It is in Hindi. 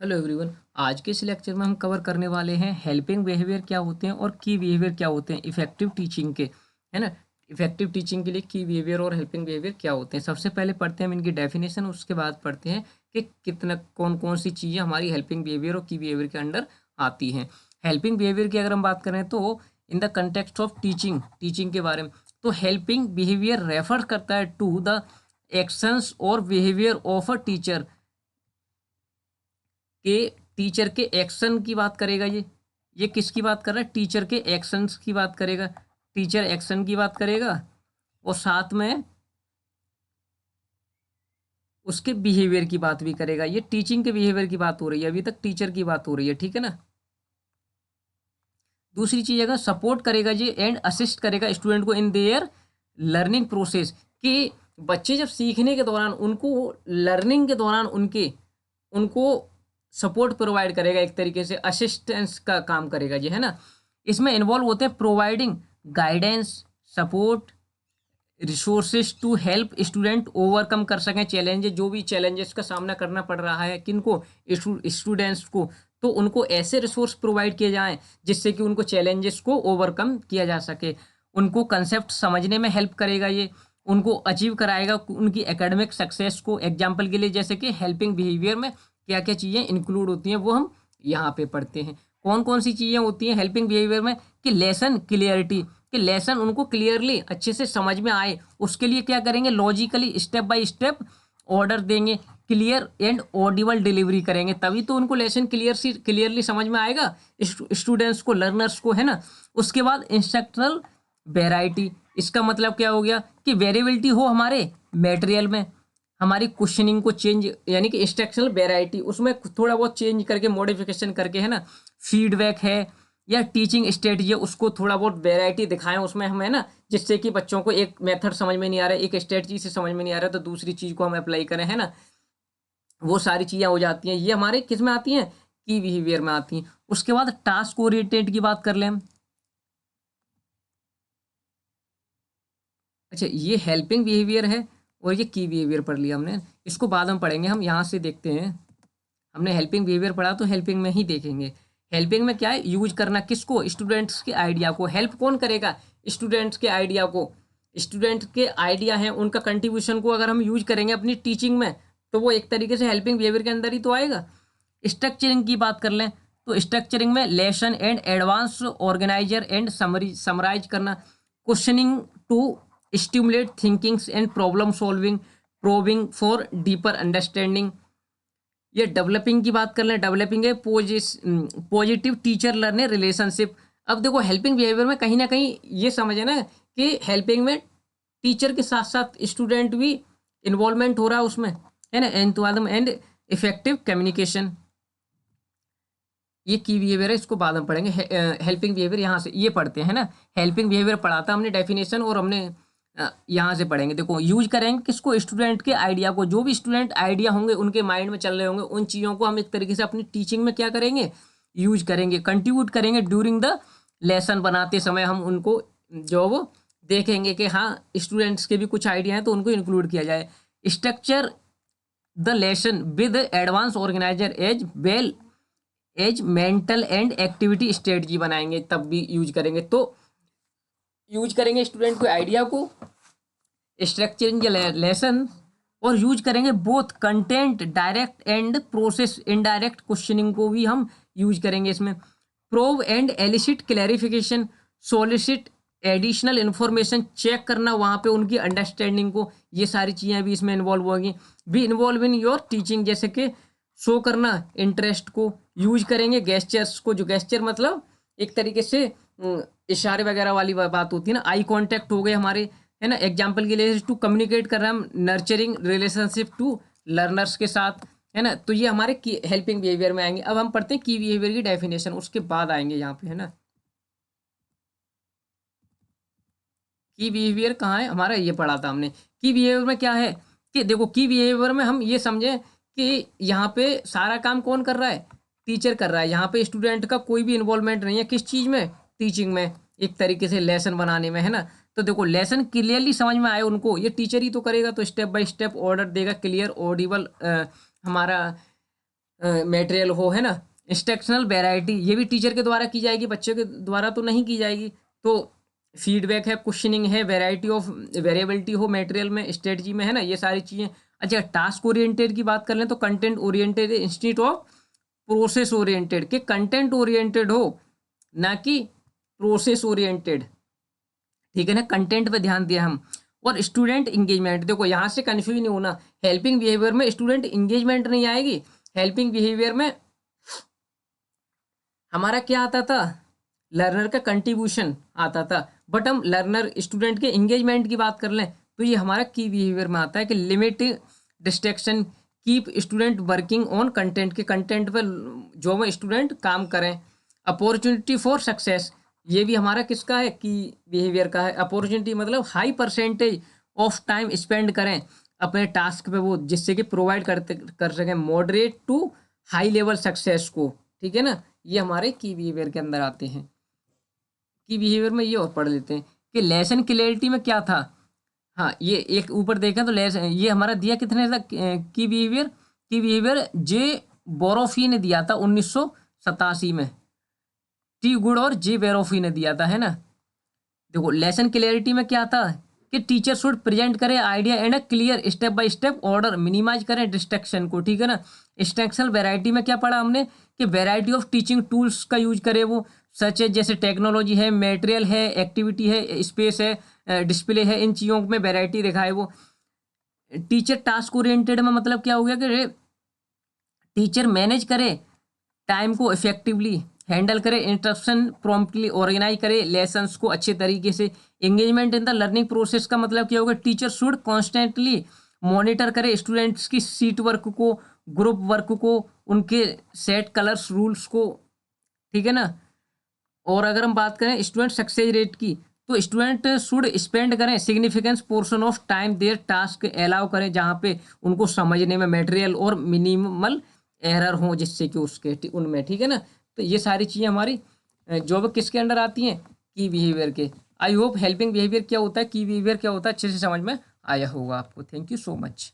Hello everyone. आज के इस लेक्चर में हम कवर करने वाले हैं हेल्पिंग बिहेवियर क्या होते हैं और की बिहेवियर क्या होते हैं इफेक्टिव टीचिंग के, है ना। इफेक्टिव टीचिंग के लिए की बिहेवियर और हेल्पिंग बिहेवियर क्या होते हैं। सबसे पहले पढ़ते हैं हम इनकी डेफिनेशन, उसके बाद पढ़ते हैं कि कितना कौन कौन सी चीज़ें हमारी हेल्पिंग बिहेवियर और की बिहेवियर के अंडर आती हैं। हेल्पिंग बिहेवियर की अगर हम बात करें तो in the context of teaching teaching के बारे में, तो हेल्पिंग बिहेवियर रेफर करता है टू द एक्शंस और बिहेवियर ऑफ अ टीचर के टीचर के एक्शन की बात करेगा। ये किसकी बात कर रहा है? टीचर के एक्शंस की बात करेगा, टीचर एक्शन की बात करेगा और साथ में उसके बिहेवियर की बात भी करेगा। ये टीचिंग के बिहेवियर की बात हो रही है, अभी तक टीचर की बात हो रही है, ठीक है ना। दूसरी चीज अगर सपोर्ट करेगा जी एंड असिस्ट करेगा स्टूडेंट को इन देयर लर्निंग प्रोसेस, कि बच्चे जब सीखने के दौरान उनको लर्निंग के दौरान उनको सपोर्ट प्रोवाइड करेगा, एक तरीके से असिस्टेंस का काम करेगा जी, है ना। इसमें इन्वॉल्व होते हैं providing guidance, support, resources to help student overcome कर सकें चैलेंजेस, जो भी चैलेंजेस का सामना करना पड़ रहा है किनको, स्टूडेंट्स को, तो उनको ऐसे रिसोर्स प्रोवाइड किए जाएं जिससे कि उनको चैलेंजेस को ओवरकम किया जा सके। उनको कंसेप्ट समझने में हेल्प करेगा ये, उनको अचीव कराएगा उनकी एकेडमिक सक्सेस को। एग्जाम्पल के लिए जैसे कि हेल्पिंग बिहेवियर में क्या क्या चीज़ें इंक्लूड होती हैं वो हम यहाँ पे पढ़ते हैं। कौन कौन सी चीज़ें होती हैं हेल्पिंग बिहेवियर में? कि लेसन क्लियरिटी, कि लेसन उनको क्लियरली अच्छे से समझ में आए, उसके लिए क्या करेंगे, logically step by step order देंगे, क्लियर एंड ऑडिबल डिलीवरी करेंगे, तभी तो उनको लेसन क्लियरली समझ में आएगा स्टूडेंट्स को, लर्नर्स को, है ना। उसके बाद इंस्ट्रक्शनल वेराइटी, इसका मतलब क्या हो गया कि वेरिएबिलिटी हो हमारे मटेरियल में, हमारी क्वेश्चनिंग को चेंज, यानी कि इंस्ट्रक्शनल वेराइटी उसमें थोड़ा बहुत चेंज करके मॉडिफिकेशन करके, है ना। फीडबैक है या टीचिंग स्ट्रेटजी है, उसको थोड़ा बहुत वेराइटी दिखाएं उसमें हम, है ना, जिससे कि बच्चों को एक मेथड समझ में नहीं आ रहा है, एक स्ट्रेटजी से समझ में नहीं आ रहा है, तो दूसरी चीज़ को हम अप्लाई करें, है ना। वो सारी चीज़ें हो जाती हैं, ये हमारे किस में आती हैं, की बिहेवियर में आती हैं। उसके बाद टास्क ओरिएंटेड की बात कर लें हम। अच्छा, ये हेल्पिंग बिहेवियर है और ये की बिहेवियर पढ़ लिया हमने, इसको बाद में पढ़ेंगे। हम यहाँ से देखते हैं, हमने हेल्पिंग बिहेवियर पढ़ा तो हेल्पिंग में ही देखेंगे। हेल्पिंग में क्या है, यूज करना किसको, स्टूडेंट्स के आइडिया को। हेल्प कौन करेगा, स्टूडेंट्स के आइडिया को। स्टूडेंट के आइडिया हैं, उनका कंट्रीब्यूशन को अगर हम यूज करेंगे अपनी टीचिंग में, तो वो एक तरीके से हेल्पिंग बिहेवियर के अंदर ही तो आएगा। स्ट्रक्चरिंग की बात कर लें तो स्ट्रक्चरिंग में lesson and advance organiser and summarise करना, questioning to stimulate thinkings and problem solving, probing for deeper understanding. ये डेवलपिंग की बात कर लें, डेवलपिंग है पॉजिटिव टीचर लर्नर रिलेशनशिप। अब देखो हेल्पिंग बिहेवियर में कहीं ना कहीं ये समझे ना कि हेल्पिंग में टीचर के साथ साथ स्टूडेंट भी इन्वॉल्वमेंट हो रहा है उसमें, है ना। एंथुआज्म एंड इफेक्टिव कम्युनिकेशन, ये की बिहेवियर है, इसको बाद में पढ़ेंगे। हेल्पिंग बिहेवियर यहाँ से ये पढ़ते हैं ना। हेल्पिंग बिहेवियर पढ़ा था हमने डेफिनेशन, और हमने यहाँ से पढ़ेंगे। देखो यूज करेंगे किसको, स्टूडेंट के आइडिया को। जो भी स्टूडेंट आइडिया होंगे उनके माइंड में चल रहे होंगे, उन चीज़ों को हम एक तरीके से अपनी टीचिंग में क्या करेंगे, यूज करेंगे, कंट्रीब्यूट करेंगे। ड्यूरिंग द लेसन बनाते समय हम उनको जो वो देखेंगे कि हाँ स्टूडेंट्स के भी कुछ आइडिया हैं तो उनको इंक्लूड किया जाए। Structure the lesson with advance organizer as well as mental and activity strategy बनाएंगे, तब भी यूज करेंगे। तो यूज करेंगे स्टूडेंट को आइडिया को, स्ट्रक्चरिंग लेसन, और यूज करेंगे both content direct and process indirect questioning को भी हम यूज करेंगे इसमें। Probe and elicit clarification, solicit additional information, check करना वहाँ पे उनकी अंडरस्टैंडिंग को, ये सारी चीज़ें भी इसमें इन्वॉल्व होंगी। Be involve in your teaching, जैसे कि शो करना इंटरेस्ट को। यूज करेंगे गेस्चर्स को, जो गेस्चर मतलब एक तरीके से इशारे वगैरह वाली बात होती है ना। आई कांटेक्ट हो गए हमारे, है ना। एग्जाम्पल के लिए टू कम्युनिकेट कर रहे हैं हम, नर्चरिंग रिलेशनशिप टू लर्नर्स के साथ, है ना। तो ये हमारे की हेल्पिंग बिहेवियर में आएंगे। अब हम पढ़ते हैं की बिहेवियर की डेफिनेशन, उसके बाद आएंगे यहाँ पे, है ना। की बिहेवियर कहाँ है हमारा, ये पढ़ा था हमने। की बिहेवियर में क्या है कि देखो, की बिहेवियर में हम ये समझें कि यहाँ पे सारा काम कौन कर रहा है, टीचर कर रहा है। यहाँ पे स्टूडेंट का कोई भी इन्वॉल्वमेंट नहीं है, किस चीज़ में, टीचिंग में, एक तरीके से लेसन बनाने में, है ना। तो देखो लेसन क्लियरली समझ में आए उनको, ये टीचर ही तो करेगा, तो स्टेप बाय स्टेप ऑर्डर देगा, क्लियर ऑडिबल हमारा मटेरियल हो, है ना। इंस्ट्रक्शनल वैरायटी ये भी टीचर के द्वारा की जाएगी, बच्चों के द्वारा तो नहीं की जाएगी। तो फीडबैक है, क्वेश्चनिंग है, वैरायटी ऑफ वेरिएबिलिटी हो मटेरियल में, स्ट्रेटजी में, है ना, ये सारी चीज़ें। अच्छा, टास्क ओरिएंटेड की बात कर लें तो content oriented institute of process oriented, के कंटेंट ओरिएंटेड हो ना कि प्रोसेस ओरिएंटेड, ठीक है ना। कंटेंट पे ध्यान दिया हम। और स्टूडेंट इंगेजमेंट, देखो यहाँ से कन्फ्यूज नहीं होना, हेल्पिंग बिहेवियर में स्टूडेंट इंगेजमेंट नहीं आएगी। हेल्पिंग बिहेवियर में हमारा क्या आता था, लर्नर का कंट्रीब्यूशन आता था। बट हम लर्नर स्टूडेंट के इंगेजमेंट की बात कर लें तो ये हमारा की बिहेवियर में आता है कि limit distraction, keep student working on content, के कंटेंट पर जो में स्टूडेंट काम करें। अपॉर्चुनिटी फॉर सक्सेस, ये भी हमारा किसका है, की बिहेवियर का है। अपॉर्चुनिटी मतलब high percentage of time spend करें अपने टास्क पे वो, जिससे कि प्रोवाइड कर सकें moderate to high level success को, ठीक है ना। ये हमारे की बिहेवियर के अंदर आते हैं। की बिहेवियर में ये और पढ़ लेते हैं कि लेसन क्लैरिटी में क्या था। हाँ, ये एक ऊपर देखें तो लेसन ये हमारा दिया कितने तक की बिहेवियर जे बोरोफी ने दिया था 1987 में, टी गुड और जे बेरोफी ने दिया था, है ना। देखो लेसन क्लियरिटी में क्या था कि टीचर शुड प्रेजेंट करे idea and a clear step by step order, minimize करें डिस्ट्रैक्शन को, ठीक है ना। इंस्ट्रक्शनल वैरायटी में क्या पढ़ा हमने कि वैरायटी ऑफ टीचिंग टूल्स का यूज करे वो, सच है जैसे टेक्नोलॉजी है, मटेरियल है, एक्टिविटी है, स्पेस है, डिस्प्ले है, इन चीज़ों में वैरायटी दिखाए वो। टीचर टास्क ओरिएंटेड में मतलब क्या हो गया कि टीचर मैनेज करे टाइम को इफेक्टिवली, हैंडल करे इंस्ट्रक्शन प्रॉम्प्टली, ऑर्गेनाइज करे लेसन्स को अच्छे तरीके से। Engagement in the learning process का मतलब क्या होगा, टीचर शुड कॉन्स्टेंटली मॉनिटर करे स्टूडेंट्स की सीट वर्क को, ग्रुप वर्क को, उनके सेट कलर्स रूल्स को, ठीक है ना। और अगर हम बात करें स्टूडेंट सक्सेस रेट की, तो स्टूडेंट शुड स्पेंड करें significance portion of time there task allow करें, जहाँ पे उनको समझने में मटेरियल और मिनिमल एरर हो, जिससे कि उसके उनमें, ठीक है ना। तो ये सारी चीज़ें हमारी जो किसके अंडर आती हैं, की बिहेवियर के। आई होप हेल्पिंग बिहेवियर क्या होता है, की बिहेवियर क्या होता है, अच्छे से समझ में आया होगा आपको। Thank you so much.